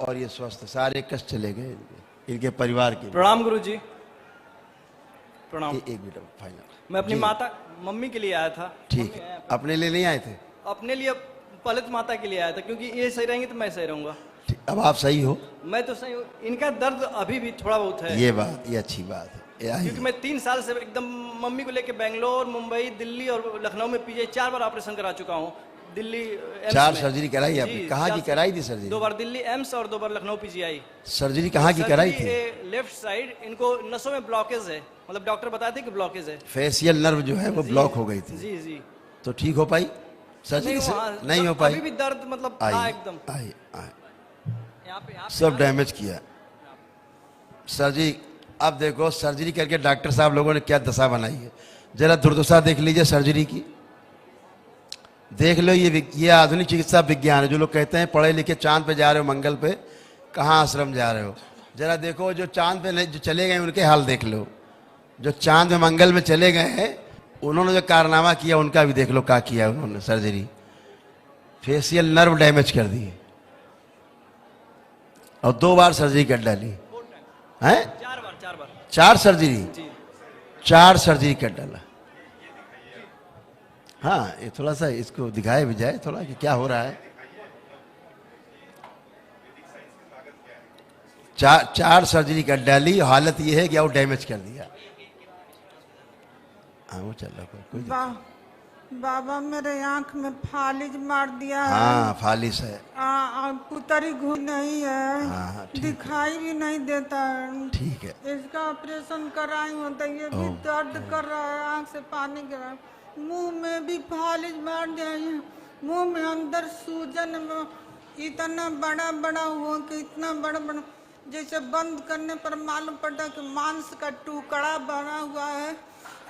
और ये स्वस्थ, सारे कष्ट चले गए इनके परिवार के। प्रणाम गुरु जी। प्रणाम। एक मिनट फाइनल। मैं अपनी जी। माता मम्मी के लिए आया था। ठीक है, अपने लिए नहीं आए थे? अपने लिए, पलक माता के लिए आया था, क्योंकि ये सही रहेंगे तो मैं सही रहूंगा। ठीक, अब आप सही हो? मैं तो सही हूँ, इनका दर्द अभी भी थोड़ा बहुत है। ये अच्छी बात है। क्योंकि मैं 3 साल से एकदम मम्मी को लेके बेंगलोर, मुंबई, दिल्ली और लखनऊ में पीजे 4 बार ऑपरेशन करा चुका हूँ। दिल्ली एम्स 4 में। सर्जरी कराई आपने? जी, कहाँ की कराई थी सर्जरी? 2 बार दिल्ली एम्स और 2 बार लखनऊ पीजीआई। सर्जरी कहाँ की कराई थी? लेफ्ट साइड, इनको नसों में ब्लॉकेज है, मतलब डॉक्टर बताए थे कि ब्लॉकेज है। फेशियल नर्व जो है वो ब्लॉक हो गई थी। जी जी। तो ठीक हो पाई सर्जरी से? नहीं हो पाई? अभी भी दर्द मतलब था एकदम। आई यहाँ पे सब डैमेज किया सर्जरी। अब देखो सर्जरी करके डॉक्टर साहब लोगों ने क्या दशा बनाई है, जरा दुर्दशा देख लीजिए सर्जरी की। देख लो, ये आधुनिक चिकित्सा विज्ञान है। जो लोग कहते हैं पढ़े लिखे चांद पे जा रहे हो, मंगल पे, कहाँ आश्रम जा रहे हो? जरा देखो जो चांद पे जो चले गए उनके हाल देख लो। जो चांद में मंगल में चले गए हैं उन्होंने जो कारनामा किया उनका भी देख लो क्या किया उन्होंने। सर्जरी, फेशियल नर्व डैमेज कर दिए और 2 बार सर्जरी कर डाली है। 4 बार 4 सर्जरी, 4 सर्जरी कर डाला। हाँ, ये थोड़ा सा इसको दिखाए भी जाए थोड़ा कि क्या हो रहा है। 4 सर्जरी कर डाली, हालत ये है कि वो डैमेज कर दिया। हाँ वो चल रहा कोई बाबा मेरे आंख में फालिज मार दिया है। हाँ फालिस है। पुतरी घूम नहीं है। हाँ, ठीक दिखाई भी नहीं देता है। ठीक है। इसका ऑपरेशन कराई हो तो ये भी दर्द कर रहा है, आंख से पानी गिर रहा है। मुंह में भी फालिज मार दिया है। मुंह में अंदर सूजन इतना बड़ा बड़ा हुआ कि इतना बड़ा बड़ा, जैसे बंद करने पर मालूम पड़ता कि मांस का टुकड़ा बना हुआ है।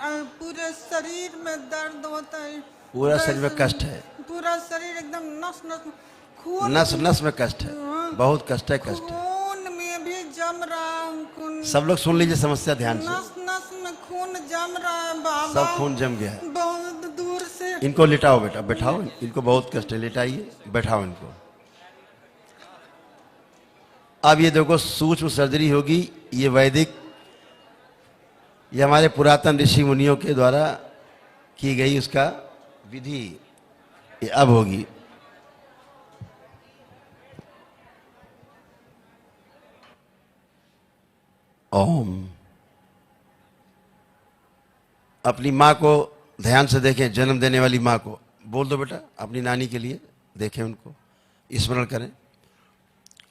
पूरे शरीर में दर्द होता है। पूरा शरीर में कष्ट है? पूरा शरीर एकदम नस नस खून, नस में कष्ट है। बहुत कष्ट है, कष्ट है। खून में भी जम रहा है खून। सब लोग सुन लीजिए समस्या ध्यान से। नस नस में खून जम रहा है बाबा। सब खून जम गया है। बहुत दूर से। इनको लिटाओ बेटा, बैठाओ। इनको बहुत कष्ट है, लिटाइए, बैठाओ इनको। अब ये देखो सूक्ष्म सर्जरी होगी, ये वैदिक, ये हमारे पुरातन ऋषि मुनियों के द्वारा की गई उसका विधि ये अब होगी। ओम। अपनी माँ को ध्यान से देखें, जन्म देने वाली माँ को बोल दो बेटा, अपनी नानी के लिए देखें, उनको स्मरण करें।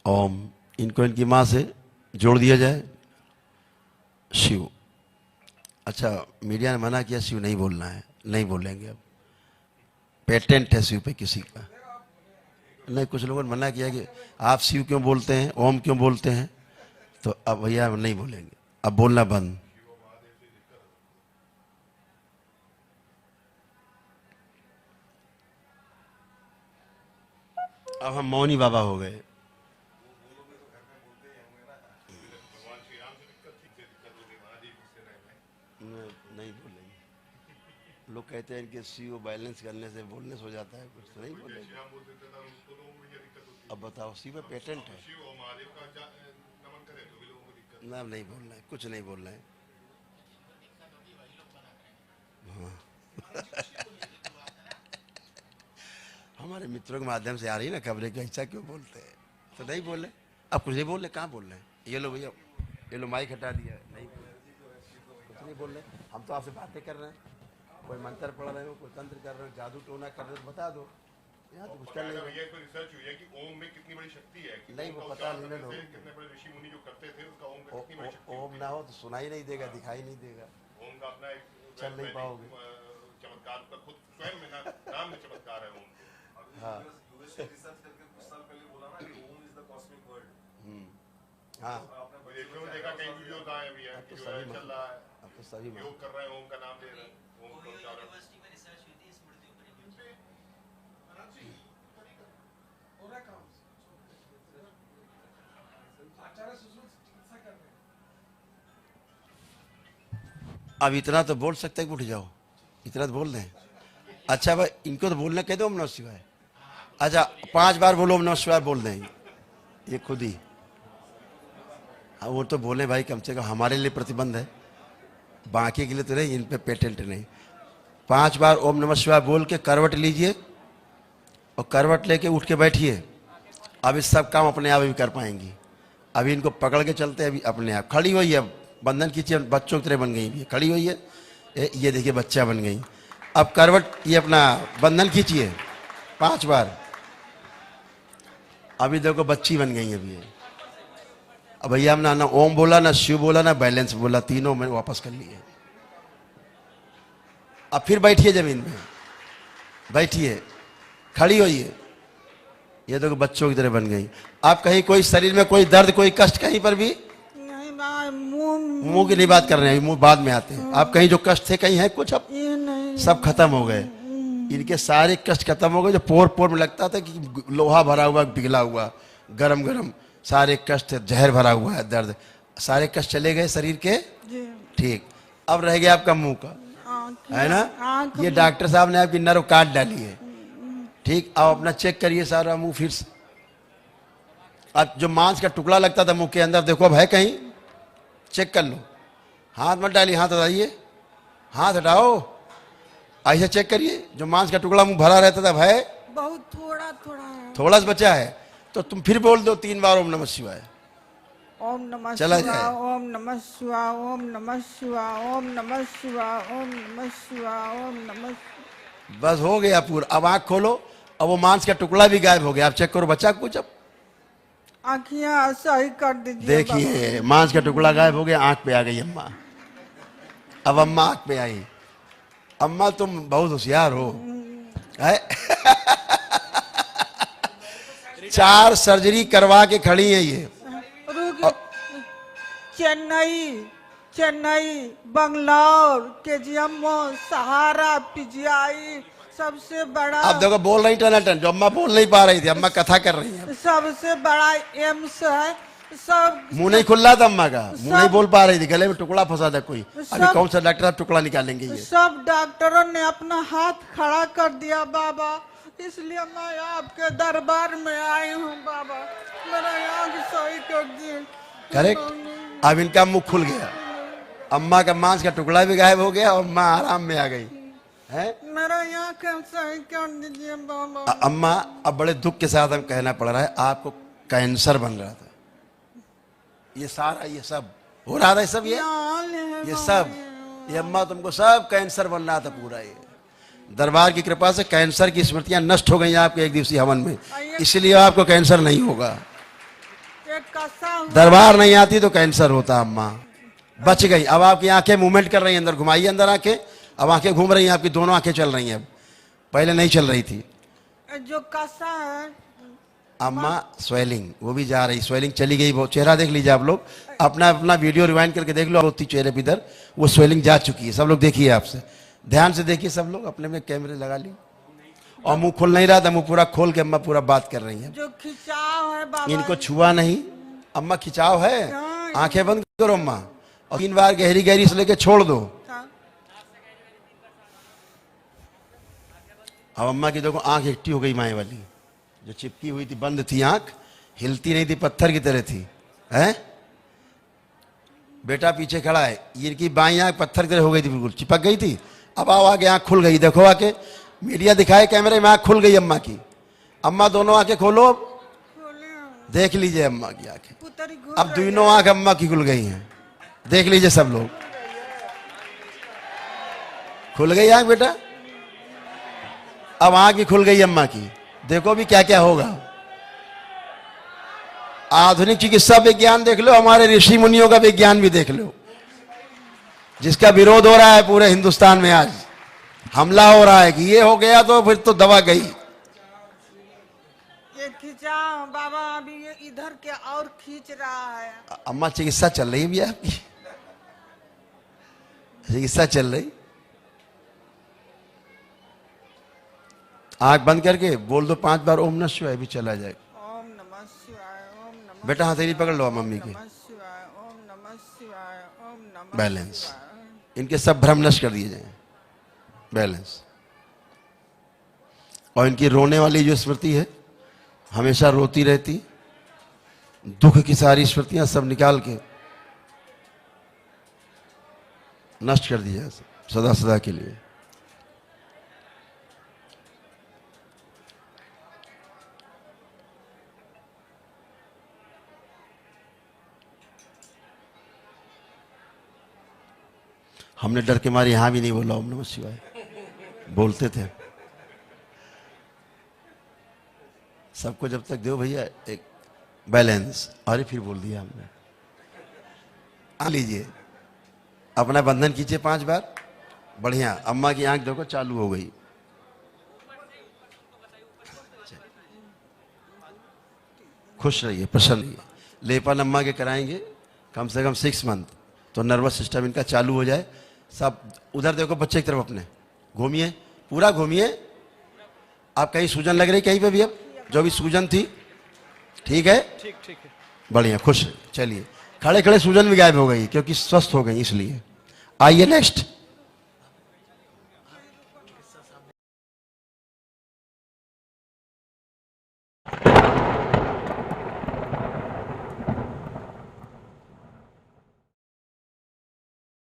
ओम। इनको इनकी माँ से जोड़ दिया जाए। शिव। अच्छा, मीडिया ने मना किया शिव नहीं बोलना है, नहीं बोलेंगे अब, पेटेंट है शिव पे किसी का। नहीं, कुछ लोगों ने मना किया कि आप शिव क्यों बोलते हैं, ओम क्यों बोलते हैं, तो अब भैया नहीं बोलेंगे, अब बोलना बंद। अब हम मौनी बाबा हो गए। नहीं बोलेंगे, लोग कहते हैं इनके सीओ बैलेंस करने से बोलने हो जाता है, कुछ तो नहीं बोलेंगे। अब बताओ, शिव में पेटेंट है ना, नहीं बोलना है, कुछ नहीं बोलना है। हाँ। हमारे मित्रों के माध्यम से आ रही ना खबरें कि ऐसा क्यों बोलते हैं, तो नहीं बोले। अब कुछ नहीं बोल रहे, कहाँ बोल रहे हैं? ये लो भैया, ये लो माइक हटा दिया, नहीं बोल रहे, कुछ नहीं बोल रहे। हम तो आपसे बातें कर रहे हैं, कोई मंत्र पढ़ रहे हो, कोई तंत्र कर रहे हो, जादू टोना कर रहे हो, बता दो। यहाँ तो कुछ कर नहीं। रिसर्च हुई है कि ओम में कितनी बड़ी शक्ति है कि नहीं, वो पता नहीं ना, कितने बड़े ऋषि मुनि जो करते थे उसका ओम में कितनी बड़ी शक्ति। ओम ना हो तो सुनाई नहीं देगा, दिखाई नहीं देगा, ओम का अपना एक चल नहीं पाओगे। चमत्कार का खुद स्वयं में नाम में चमत्कार है ओम। हाँ रिसर्च करके कुछ साल पहले बोला ना कि ओम इज द कॉस्मिक वर्ड। हाँ, देखा कई वीडियोस आए भी हैं कि जो है चल रहा है, अब तो सभी योग कर रहे हैं, ओम का नाम ले रहे हैं, ओम का उच्चारण। अब इतना तो बोल सकते हैं कि उठ जाओ, इतना तो बोल दें। अच्छा भाई, इनको तो बोलना कह दो ओम नमः शिवाय। अच्छा 5 बार बोलो ओम नमः शिवाय, बोल दें, ये खुद ही। हाँ वो तो बोले भाई कम से कम हमारे लिए प्रतिबंध है, बाकी के लिए तो नहीं, इन पे पेटेंट नहीं। 5 बार ओम नमः शिवाय बोल के करवट लीजिए और करवट लेके उठ के बैठिए। अब इस सब काम अपने आप भी कर पाएंगी। अभी इनको पकड़ के चलते हैं, अभी अपने आप खड़ी हुई है, बंधन खींचिए, बच्चों की तरह बन गई, खड़ी हुई है, ये देखिए बच्चा बन गई। अब करवट ये अपना बंधन खींचिए 5 बार, अभी देखो बच्ची बन गई अभी ये। अब भैया हमने ना ओम बोला, ना शिव बोला, ना बैलेंस बोला, तीनों मैंने वापस कर लिए। अब फिर बैठिए जमीन में, बैठिए, खड़ी होइए, ये देखो बच्चों की तरह बन गई। आप कहीं कोई शरीर में कोई दर्द, कोई कष्ट कहीं पर भी? नहीं बा, मुंह की नहीं बात कर रहे हैं, मुंह बाद में आते हैं। आप कहीं जो कष्ट थे कहीं है कुछ? अब ये नहीं, सब खत्म हो गए, इनके सारे कष्ट खत्म हो गए। जो पोर पोर में लगता था कि लोहा भरा हुआ, पिघला हुआ, गरम गरम सारे कष्ट, जहर भरा हुआ है, दर्द, सारे कष्ट चले गए शरीर के। जी ठीक, अब रह गया आपका मुंह का, है ना? आँख ये डॉक्टर साहब ने आपकी नर्व काट डाली है। ठीक, अब अपना चेक करिए सारा मुंह फिर से। अब जो मांस का टुकड़ा लगता था मुंह के अंदर, देखो अब है कहीं? चेक कर लो। हाथ मत डालिए, हाथ हटाइए, हाथ हटाओ, ऐसे चेक करिए। जो मांस का टुकड़ा मुंह भरा रहता था, अब है? बहुत थोड़ा थोड़ा है। थोड़ा सा बचा है, तो तुम फिर बोल दो 3 बार ओम नमः शिवाय। ओम नमः चला शिवाय, जाए। ओम नमः शिवाय, ओम नमः शिवाय, ओम नमः शिवाय, ओम नमः शिवाय, ओम नमः। बस हो गया पूरा। अब आंख खोलो, अब वो मांस का टुकड़ा भी गायब हो गया। आप चेक करो बच्चा कुछ? अब आँखियाँ सही कर दीजिए। देखिए मांस का टुकड़ा गायब हो गया, आंख पे आ गई अम्मा। अब अम्मा आंख पे आई। अम्मा तुम बहुत होशियार हो, है? 4 सर्जरी करवा के खड़ी है ये। रुक, चेन्नई, चेन्नई, बंगलौर, केजीएम, सहारा, पीजीआई, सबसे बड़ा। अब देखो बोल रही टनाटन, जो अम्मा बोल नहीं पा रही थी, अम्मा कथा कर रही है। सबसे बड़ा एम्स है। सब मुंह नहीं खुल रहा था अम्मा का, मुंह नहीं बोल पा रही थी, गले में टुकड़ा फंसा था कोई। अभी कौन सा डॉक्टर साहब टुकड़ा निकालेंगे ये? सब डॉक्टरों ने अपना हाथ खड़ा कर दिया बाबा, इसलिए मैं आपके दरबार में आई हूँ बाबा, मेरा आँख सही कर दिए। करेक्ट, अब इनका मुंह खुल गया, अम्मा का मांस का टुकड़ा भी गायब हो गया और अम्मा आराम में आ गई है। मेरा आँख सही कर दीजिए बाबा। अम्मा अब बड़े दुख के साथ हम कहना पड़ रहा है, आपको कैंसर बन रहा था, ये सारा ये सब हो रहा था, ये सब ये सब ये अम्मा तुमको सब कैंसर बन रहा था पूरा। ये दरबार की कृपा से कैंसर की स्मृतियां नष्ट हो गई आपके 1 दिवसीय हवन में, इसलिए आपको कैंसर नहीं होगा। दरबार नहीं आती तो कैंसर होता। अम्मा बच गई। अब आपकी आंखें मूवमेंट कर रही हैं, अंदर घुमाइए अंदर आंखें, अब आंखें घूम रही हैं, आपकी दोनों आंखें चल रही हैं, अब पहले नहीं चल रही थी। जो कसा है अम्मा स्वेलिंग वो भी जा रही, स्वेलिंग चली गई, वो चेहरा देख लीजिए आप लोग, अपना अपना वीडियो रिवाइंड करके देख लो, होती चेहरे पे इधर वो स्वेलिंग जा चुकी है। सब लोग देखिए, आपसे ध्यान से देखिए, सब लोग अपने में कैमरे लगा ली। और मुंह खुल नहीं रहा था, मुंह पूरा खोल के अम्मा पूरा बात कर रही है। जो खिंचाव है बाबा, इनको छुआ नहीं अम्मा, खिंचाव है, आंखें बंद करो अम्मा और 3 बार गहरी गहरी से लेके छोड़ दो। अब अम्मा की देखो आंख एक्टिव हो गई, माए वाली, जो चिपकी हुई थी, बंद थी आंख, हिलती नहीं थी, पत्थर की तरह थी, है? बेटा पीछे खड़ा है, इनकी बाई आंख पत्थर की तरह हो गई थी, बिल्कुल चिपक गई थी। अब आओ आगे, आंख खुल गई, देखो आके मीडिया दिखाए कैमरे में, आंख खुल गई अम्मा की। अम्मा दोनों आंखें खोलो, देख लीजिए अम्मा की आंखें, अब दोनों आंख अम्मा की खुल गई हैं, देख लीजिए सब लोग, खुल गई आंख बेटा, अब आंख भी खुल गई अम्मा की। देखो भी क्या क्या होगा। आधुनिक चिकित्सा विज्ञान देख लो, हमारे ऋषि मुनियों का विज्ञान भी देख लो, जिसका विरोध हो रहा है पूरे हिंदुस्तान में, आज हमला हो रहा है कि ये हो गया तो फिर तो दवा गई। ये खींचा बाबा, अभी ये इधर के और खींच रहा है। अम्मा चिकित्सा चल रही है भी आपकी, चिकित्सा चल रही। आंख बंद करके बोल दो 5 बार ओम नमः शिवाय, भी चला जाएगा। ओम नमः शिवाय, ओम नमः बेटा हथेली पकड़ लो मम्मी की, शिवाय, ओम नमः शिवाय, ओम नमः बैलेंस, शिवाय। इनके सब भ्रम नष्ट कर दिए जाए, बैलेंस। और इनकी रोने वाली जो स्मृति है, हमेशा रोती रहती, दुख की सारी स्मृतियां सब निकाल के नष्ट कर दिया सदा सदा के लिए। हमने डर के मारे यहां भी नहीं बोला ओम नमः शिवाय, बोलते थे। सबको जब तक दो भैया एक बैलेंस, अरे फिर बोल दिया हमने। आ लीजिए, अपना बंधन कीजिए 5 बार, बढ़िया। अम्मा की आंख देखो चालू हो गई। खुश रहिए, प्रसन्न रहिए। लेपन अम्मा के कराएंगे कम से कम 6 मंथ, तो नर्वस सिस्टम इनका चालू हो जाए। सब उधर देखो बच्चे की तरफ अपने, घूमिए, पूरा घूमिए। आप कहीं सूजन लग रही कहीं पे भी? अब जो भी सूजन थी ठीक है? ठीक ठीक है। बढ़िया, खुश। चलिए, खड़े खड़े सूजन भी गायब हो गई क्योंकि स्वस्थ हो गई इसलिए। आइए नेक्स्ट।